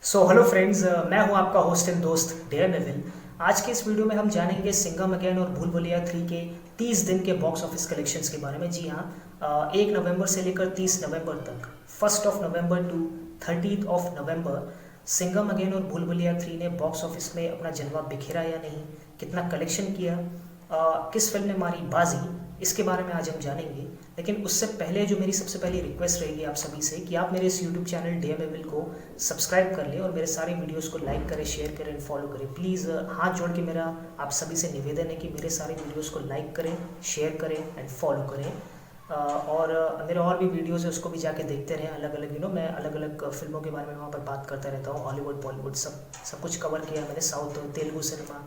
Hello friends, मैं हूं आपका होस्ट एंड दोस्त डेयर नेविल। आज के इस वीडियो में हम जानेंगे सिंघम अगेन और भूल भुलैया 3 के 30 दिन के बॉक्स ऑफिस कलेक्शंस के बारे में। जी हाँ, 1 नवंबर से लेकर 30 नवंबर तक, 1 नवंबर टू 30 नवंबर, सिंघम अगेन और भूल भुलैया 3 ने बॉक्स ऑफिस में अपना जलवा बिखेरा या नहीं, कितना कलेक्शन किया, किस फिल्म ने मारी बाजी, इसके बारे में आज हम जानेंगे। लेकिन उससे पहले जो मेरी सबसे पहली रिक्वेस्ट रहेगी आप सभी से कि आप मेरे इस यूट्यूब चैनल DMML को सब्सक्राइब कर लें और मेरे सारे वीडियोस को लाइक करें, शेयर करें, फॉलो करें। प्लीज़ हाथ जोड़ के मेरा आप सभी से निवेदन है कि मेरे सारे वीडियोस को लाइक करें, शेयर करें एंड फॉलो करें। और मेरे और भी वीडियोस है उसको भी जाके देखते रहें। अलग अलग मैं अलग अलग फिल्मों के बारे में वहाँ पर बात करता रहता हूँ। हॉलीवुड, बॉलीवुड, सब कुछ कवर किया है मैंने, साउथ, तेलुगु सिनेमा।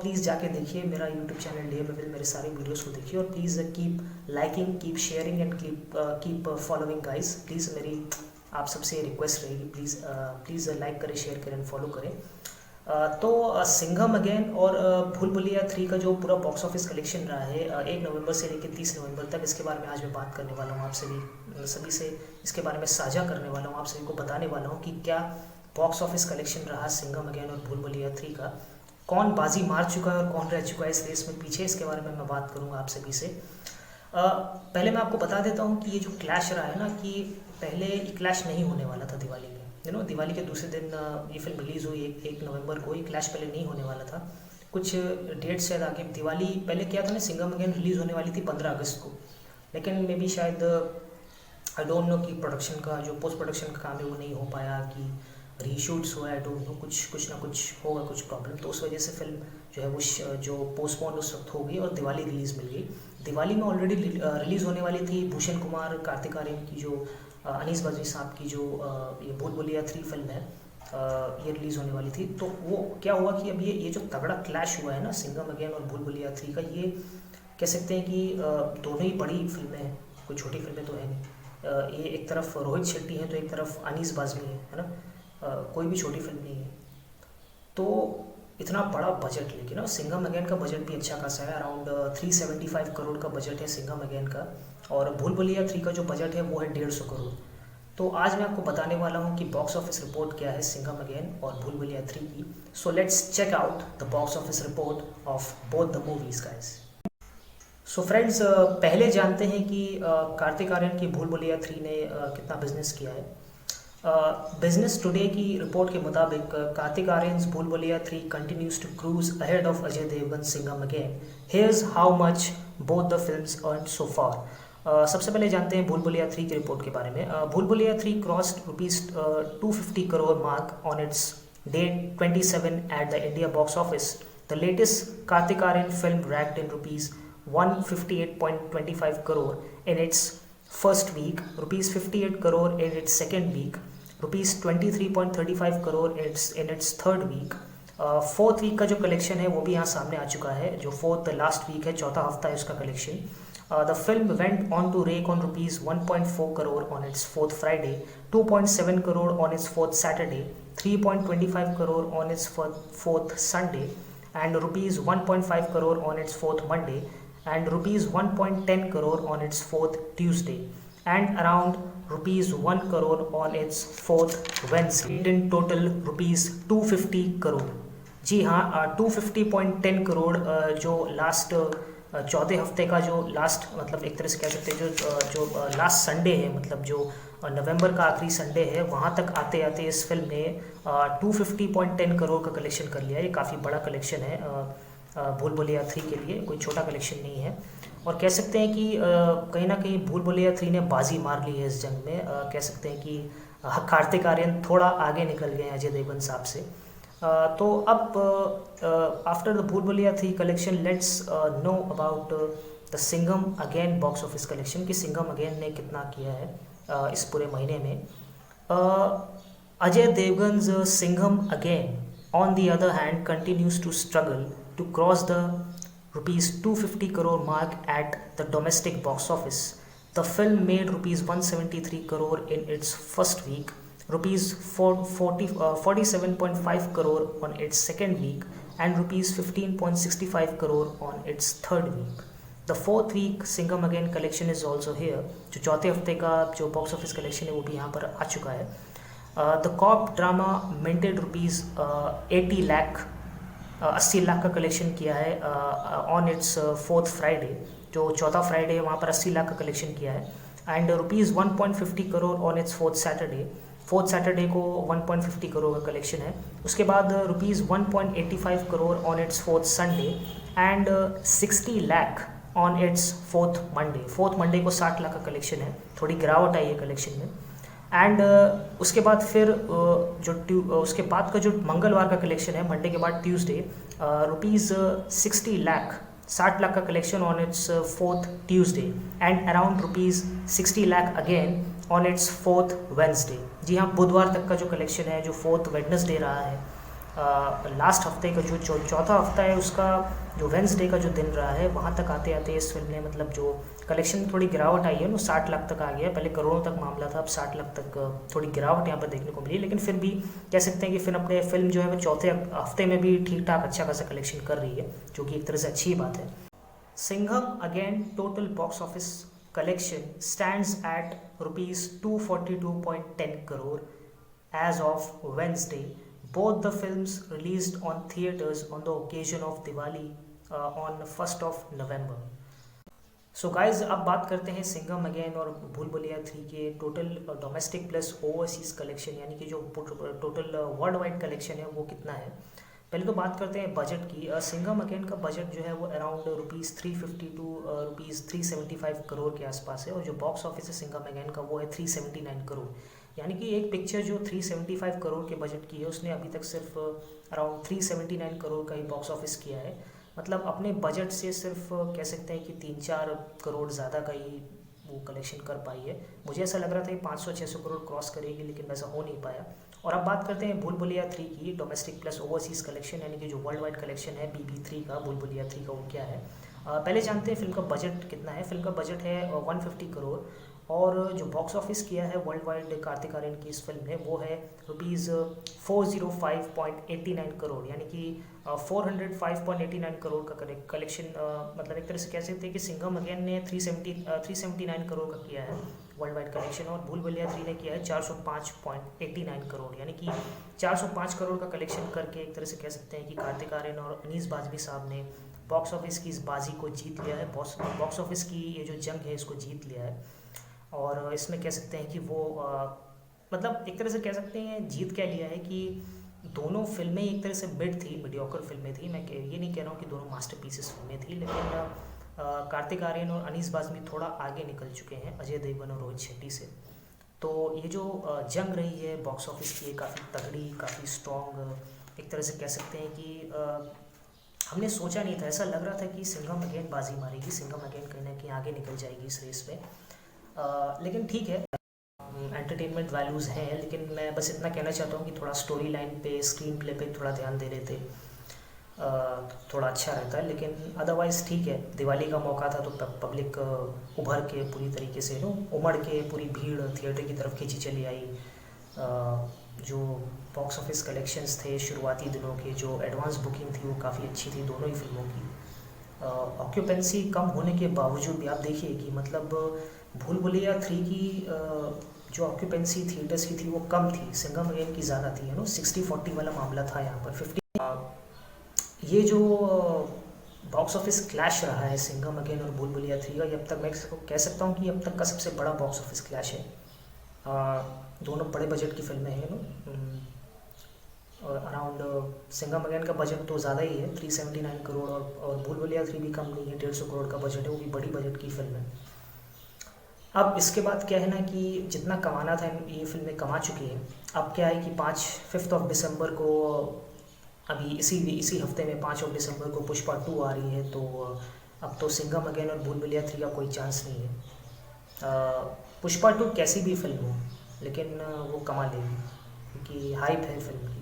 प्लीज़ जाके देखिए मेरा यूट्यूब चैनल DMML, मेरे सारे वीडियोस को देखिए और please keep liking, keep sharing and keep following guys. Please मेरी आप सबसे रिक्वेस्ट रहेगी, प्लीज़ लाइक करें, शेयर करें एंड फॉलो करें। सिंघम अगेन और भूल भुलैया 3 का जो पूरा बॉक्स ऑफिस कलेक्शन रहा है 1 नवंबर से लेकर 30 नवंबर तक, इसके बारे में आज मैं बात करने वाला हूँ। आप सभी से इसके बारे में साझा करने वाला हूँ, आप सभी को बताने वाला हूँ कि क्या बॉक्स ऑफिस कलेक्शन रहा सिंघम अगेन और भूल भुलैया 3 का, कौन बाजी मार चुका है और कौन रह चुका है इस रेस में पीछे। इसके बारे में मैं बात करूंगा आप सभी से। पहले मैं आपको बता देता हूं कि ये जो क्लैश रहा है ना, कि पहले ये क्लैश नहीं होने वाला था दिवाली में। दिवाली के दूसरे दिन ये फिल्म रिलीज़ हुई 1 नवंबर को। ये क्लैश पहले नहीं होने वाला था, कुछ डेट शायद आगे। दिवाली पहले क्या था ना, सिंघम अगेन रिलीज़ होने वाली थी 15 अगस्त को, लेकिन मे बी शायद आई डोंट नो कि प्रोडक्शन का जो पोस्ट प्रोडक्शन का काम है वो नहीं हो पाया, कि रीशूट्स हुआ, आई डोंट नो, कुछ ना कुछ होगा, कुछ प्रॉब्लम। तो उस वजह से फिल्म जो है वो जो पोस्टपोन उस वक्त हो गई और दिवाली रिलीज़ मिल गई। दिवाली में ऑलरेडी रिलीज़ होने वाली थी भूषण कुमार, कार्तिक आर्यन की जो अनीस बाजवी साहब की जो ये भूल भुलैया 3 फिल्म है, ये रिलीज़ होने वाली थी। तो वो क्या हुआ कि अब ये जो तगड़ा क्लैश हुआ है ना सिंघम अगेन और भूल भुलैया 3 का, ये कह सकते हैं कि दोनों ही बड़ी फिल्में हैं, कोई छोटी फिल्में तो है नहीं। ये एक तरफ रोहित शेट्टी है तो एक तरफ अनीस बाजवी है ना। कोई भी छोटी फिल्म नहीं है। तो इतना बड़ा बजट, लेकिन ना सिंघम अगेन का बजट भी अच्छा खासा है, अराउंड 375 करोड़ का बजट है सिंघम अगेन का। और भूल भुलैया 3 का जो बजट है वो है 150 करोड़। तो आज मैं आपको बताने वाला हूँ कि बॉक्स ऑफिस रिपोर्ट क्या है सिंघम अगेन और भूल भुलैया 3 की। So let's check out the box office report of both the movies guys. So friends, पहले जानते हैं कि कार्तिक आर्यन की भूल भुलैया 3 ने कितना बिजनेस किया है। बिजनेस टुडे की रिपोर्ट के मुताबिक Kartik Aaryan's Bhool Bhulaiyaa 3 continues to cruise ahead of Ajay Devgn Singham again. Here's how much both the films earn so far. सबसे पहले जानते हैं भूल भुलैया 3 की रिपोर्ट के बारे में। Bhool Bhulaiyaa 3 crossed rupees 250 crore mark on its day 27 at the India box office. The latest Kartik Aaryan film ranked in rupees 158.25 crore in its first week, rupees 58 crore in its second week, rupees 23.35 crore in its third week. Fourth week का जो collection है वो भी यहाँ सामने आ चुका है, जो फोर्थ लास्ट वीक है, चौथा हफ्ता है उसका collection. The film went on to rake on rupees 1.4 crore on its fourth Friday, 2.7 crore on its fourth Saturday, 3.25 crore on its fourth Sunday, and rupees 1.5 crore on its fourth Monday, and rupees 1.10 crore on its fourth Tuesday, and around rupees 1 crore on its fourth Wednesday. In total rupees 250 crore। जी हाँ, 250.10 करोड़ जो last चौथे हफ्ते का जो last, मतलब एक तरह से कह सकते हैं जो लास्ट संडे है, मतलब जो नवंबर का आखिरी संडे है, वहाँ तक आते आते इस फिल्म ने 250.10 करोड़ का कलेक्शन कर लिया। ये काफ़ी बड़ा कलेक्शन है भूल भुलैया 3 के लिए, कोई छोटा कलेक्शन नहीं है। और कह सकते हैं कि कहीं ना कहीं भूल भुलैया 3 ने बाजी मार ली है इस जंग में। कह सकते हैं कि कार्तिक आर्यन थोड़ा आगे निकल गए हैं अजय देवगन साहब से। तो अब आफ्टर द भूल Bhulaiyaa 3 collection, let's know about the Singham again box office collection, कि सिंघम अगेन ने कितना किया है इस पूरे महीने में। Ajay Devgn's Singham again on the other hand continues to struggle to cross the rupees 250 crore mark at the domestic box office. The film made rupees 173 crore in its first week, rupees 47.5 crore on its second week, and rupees 15.65 crore on its third week. The fourth week Singham again collection is also here। जो चौथे हफ्ते का जो box office collection है वो भी यहाँ पर आ चुका है। The cop drama minted rupees 80 lakh 80 lakh का कलेक्शन किया है ऑन इट्स फोर्थ फ्राइडे, जो चौथा फ्राइडे है वहाँ पर 80 लाख का कलेक्शन किया है। And rupees 1.50 crore on its fourth Saturday को 1.50 करोड़ का कलेक्शन है। उसके बाद rupees 1.85 crore on its fourth Sunday and 60 lakh on its fourth Monday को 60 लाख का कलेक्शन है। थोड़ी गिरावट आई है कलेक्शन में। एंड उसके बाद फिर उसके बाद का जो मंगलवार का कलेक्शन है, मंडे के बाद ट्यूसडे, रुपीज़ 60 लाख का collection on its fourth Tuesday and around rupees 60 lakh again on its fourth Wednesday. जी हाँ, बुधवार तक का जो कलेक्शन है, जो फोर्थ वेडनेसडे रहा है, लास्ट हफ्ते का जो चौथा हफ्ता है, उसका जो वेंसडे का जो दिन रहा है, वहाँ तक आते आते इस फिल्म ने मतलब जो कलेक्शन में थोड़ी गिरावट आई है ना, 60 लाख तक आ गया। पहले करोड़ों तक मामला था, अब 60 लाख तक थोड़ी गिरावट यहाँ पर देखने को मिली। लेकिन फिर भी कह सकते हैं कि फिर अपने फिल्म जो है वो चौथे हफ्ते में भी ठीक ठाक अच्छा खासा कलेक्शन कर रही है, जो कि एक तरह से अच्छी बात है। Singham again total box office collection stands at rupees 242.10 crore as of Wednesday. Both the films released on theaters on the occasion of Diwali on 1st of November. So guys, अब बात करते हैं सिंघम अगेन और भूल भुलैया 3 के total domestic plus overseas collection, यानी कि जो टोटल वर्ल्ड वाइड कलेक्शन है वो कितना है। पहले तो बात करते हैं बजट की। सिंघम अगेन का बजट जो है वो around rupees 350 to rupees 375 crore के आसपास है, और जो बॉक्स ऑफिस है सिंघम अगेन का वो है 379 करोड़। यानी कि एक पिक्चर जो 375 करोड़ के बजट की है, उसने अभी तक सिर्फ अराउंड 379 करोड़ का ही बॉक्स ऑफिस किया है। मतलब अपने बजट से सिर्फ कह सकते हैं कि 3-4 करोड़ ज़्यादा का ही वो कलेक्शन कर पाई है। मुझे ऐसा लग रहा था कि 500-600 करोड़ क्रॉस करेगी, लेकिन वैसा हो नहीं पाया। और अब बात करते हैं भूल भुलैया 3 की डोमेस्टिक प्लस ओवरसीज़ कलेक्शन, यानी कि जो वर्ल्ड वाइड कलेक्शन है BB3 का, भूल भुलैया 3 का, वो क्या है। पहले जानते हैं फिल्म का बजट कितना है। फिल्म का बजट है 150 करोड़, और जो बॉक्स ऑफिस किया है वर्ल्ड वाइड कार्तिक आर्यन की इस फिल्म ने, वो है रुपीज़ 405.89 करोड़, यानी कि 405.89 करोड़ का कलेक्शन। मतलब एक तरह से कह सकते हैं कि सिंघम अगेन ने 379 करोड़ का किया है वर्ल्ड वाइड कलेक्शन, और भूल भुलैया 3 ने किया है 405.89 करोड़, यानी कि 405 करोड़ का कलेक्शन करके एक तरह से कह सकते हैं कि कार्तिक आर्यन और अनीस बाजमी साहब ने बॉक्स ऑफिस की इस बाजी को जीत लिया है। बॉक्स ऑफिस की ये जो जंग है इसको जीत लिया है। और इसमें कह सकते हैं कि वो मतलब एक तरह से कह सकते हैं जीत क्या लिया है कि दोनों फिल्में एक तरह से मीडियोकर फिल्में थी। मैं ये नहीं कह रहा हूँ कि दोनों मास्टरपीसेस फिल्में थी, लेकिन कार्तिक आर्यन और अनीस बाज़मी थोड़ा आगे निकल चुके हैं अजय देवगन और रोहित शेट्टी से। तो ये जो जंग रही है बॉक्स ऑफिस की, काफ़ी तगड़ी, काफ़ी स्ट्रॉन्ग, एक तरह से कह सकते हैं कि हमने सोचा नहीं था, ऐसा लग रहा था कि सिंघम अगेन बाजी मारेगी, सिंघम अगेन कहीं ना कहीं आगे निकल जाएगी इस रेस में। लेकिन ठीक है, एंटरटेनमेंट वैल्यूज़ हैं, लेकिन मैं बस इतना कहना चाहता हूँ कि थोड़ा स्टोरी लाइन पे, स्क्रीन प्ले पे थोड़ा ध्यान दे रहे थे, थोड़ा अच्छा रहता है। लेकिन अदरवाइज़ ठीक है, दिवाली का मौका था तो पब्लिक उभर के पूरी तरीके से उमड़ के पूरी भीड़ थिएटर की तरफ खींची चली आई। जो बॉक्स ऑफिस कलेक्शंस थे शुरुआती दिनों के, जो एडवांस बुकिंग थी वो काफ़ी अच्छी थी दोनों ही फिल्मों की। ऑक्यूपेंसी कम होने के बावजूद भी आप देखिए कि मतलब भूल भुलैया 3 की जो ऑक्यूपेंसी थिएटर्स की थी वो कम थी, सिंघम अगेन की ज़्यादा थी, 60-40 वाला मामला था यहाँ पर 50। ये जो बॉक्स ऑफिस क्लैश रहा है सिंघम अगेन और भूल भुलैया 3 का, ये अब तक मैं कह सकता हूँ कि अब तक का सबसे बड़ा बॉक्स ऑफिस क्लैश है। दोनों बड़े बजट की फिल्में हैं अराउंड सिंघम अगेन का बजट तो ज़्यादा ही है 379 करोड़, और भूल भुलैया 3 भी कम नहीं है, 150 करोड़ का बजट है, वो भी बड़ी बजट की फिल्म है। अब इसके बाद क्या है ना कि जितना कमाना था ये फिल्में कमा चुकी हैं। अब क्या है कि 5 दिसंबर को, अभी इसी हफ्ते में 5 दिसंबर को पुष्पा 2 आ रही है, तो अब तो सिंघम अगेन और भूल भुलैया 3 का कोई चांस नहीं है। पुष्पा 2 कैसी भी फिल्म हो, लेकिन वो कमा लेगी क्योंकि हाइप है फिल्म की।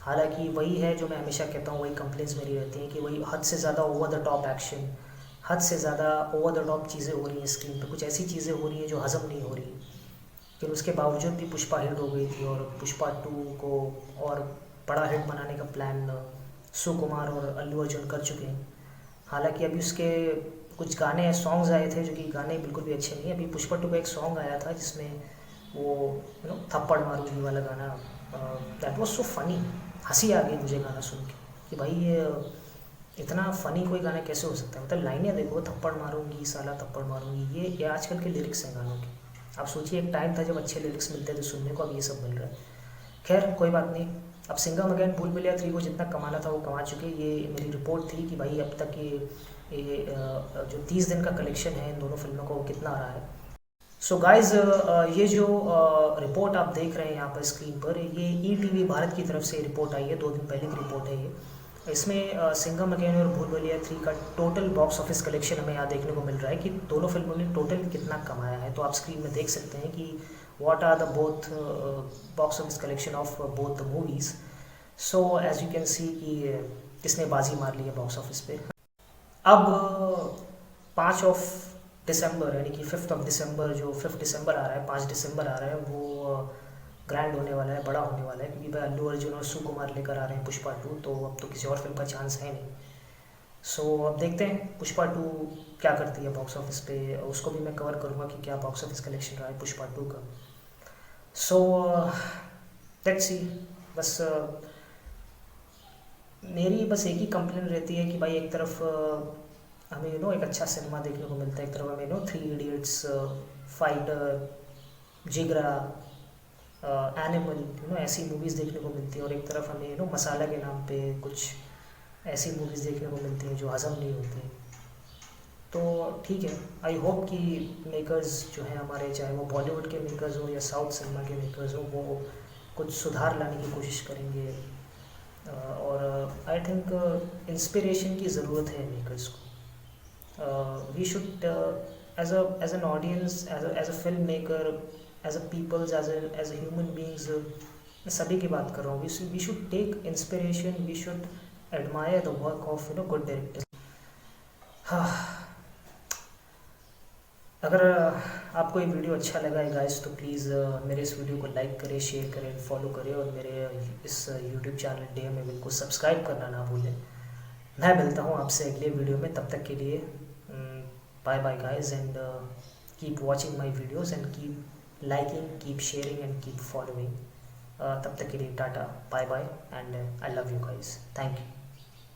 हालांकि वही है जो मैं हमेशा कहता हूँ, वही कंप्लेंट्स मेरी रहती हैं कि वही हद से ज़्यादा ओवर द टॉप एक्शन, हद से ज़्यादा ओवर द टॉप चीज़ें हो रही हैं स्क्रीन पे, कुछ ऐसी चीज़ें हो रही हैं जो हज़म नहीं हो रही। लेकिन उसके बावजूद भी पुष्पा हिट हो गई थी, और पुष्पा 2 को और बड़ा हिट बनाने का प्लान सुकुमार और अल्लू अर्जुन कर चुके हैं। हालांकि अभी उसके कुछ गाने सॉन्ग्स आए थे जो कि गाने बिल्कुल भी अच्छे नहीं। अभी पुष्पा 2 का एक सॉन्ग आया था जिसमें वो थप्पड़ मारूंगी वाला गाना, दैट वाज सो फनी। हंसी आ गई मुझे गाना सुन के कि भाई ये इतना फ़नी कोई गाना कैसे हो सकता है। मतलब लाइनें देखो, थप्पड़ मारूंगी साला थप्पड़ मारूंगी, ये आजकल के लिरिक्स हैं गानों के। आप सोचिए एक टाइम था जब अच्छे लिरिक्स मिलते थे सुनने को, अब ये सब मिल रहा है। खैर कोई बात नहीं। अब सिंघम अगेन भूल भुलैया 3 को जितना कमाना था वो कमा चुके। ये मेरी रिपोर्ट थी कि भाई अब तक ये जो 30 दिन का कलेक्शन है इन दोनों फिल्मों का वो कितना आ रहा है। सो गाइज ये जो रिपोर्ट आप देख रहे हैं यहाँ पर स्क्रीन पर, ये ईटीवी भारत की तरफ से रिपोर्ट आई है, 2 दिन पहले की रिपोर्ट है ये। इसमें सिंघम अगेन और भूल भुलैया 3 का टोटल बॉक्स ऑफिस कलेक्शन हमें यहाँ देखने को मिल रहा है कि दोनों फिल्मों ने टोटल कितना कमाया है। तो आप स्क्रीन में देख सकते हैं कि what are the both box office collection of both the movies. So as you can see कि किसने बाजी मार ली है बॉक्स ऑफिस पे। अब 5 ऑफ दिसंबर यानी कि 5th ऑफ दिसंबर, जो 5 दिसंबर आ रहा है, 5 दिसंबर आ रहा है, वो ग्रैंड होने वाला है, बड़ा होने वाला है, क्योंकि भाई अल्लू अर्जुन और सुकुमार लेकर आ रहे हैं पुष्पा 2, तो अब तो किसी और फिल्म का चांस है नहीं। सो अब देखते हैं पुष्पा 2 क्या करती है बॉक्स ऑफिस पे, उसको भी मैं कवर करूँगा कि क्या बॉक्स ऑफिस कलेक्शन रहा है पुष्पा 2 का। So let's see. बस मेरी बस एक ही कंप्लेन रहती है कि भाई एक तरफ हमें एक अच्छा सिनेमा देखने को मिलता है, एक तरफ हमें 3 इडियट्स, फाइटर, जिगरा, एनिमल, ऐसी मूवीज़ देखने को मिलती है, और एक तरफ हमें मसाला के नाम पे कुछ ऐसी मूवीज़ देखने को मिलती हैं जो हज़म नहीं होती। तो ठीक है, आई होप कि मेकर्स जो हैं हमारे, चाहे वो बॉलीवुड के मेकर्स हो या साउथ सिनेमा के मेकर्स हो, वो कुछ सुधार लाने की कोशिश करेंगे। और आई थिंक इंस्पिरेशन की ज़रूरत है मेकर्स को। We should as an audience, as a filmmaker, as a peoples, as a human beings, मैं सभी की बात कर रहा हूँ, we should take inspiration, we should admire the work of good directors. हाँ, अगर आपको ये वीडियो अच्छा लगा है गाइस, तो प्लीज़ मेरे इस वीडियो को लाइक करें, शेयर करें, फॉलो करें, और मेरे इस यूट्यूब चैनल DMAVIL को सब्सक्राइब करना ना भूलें। मैं मिलता हूँ आपसे अगले वीडियो में, तब तक के लिए bye bye guys, and keep watching my videos and keep liking, keep sharing and keep following. तब तक के लिए tata, bye bye, and I love you guys. Thank you.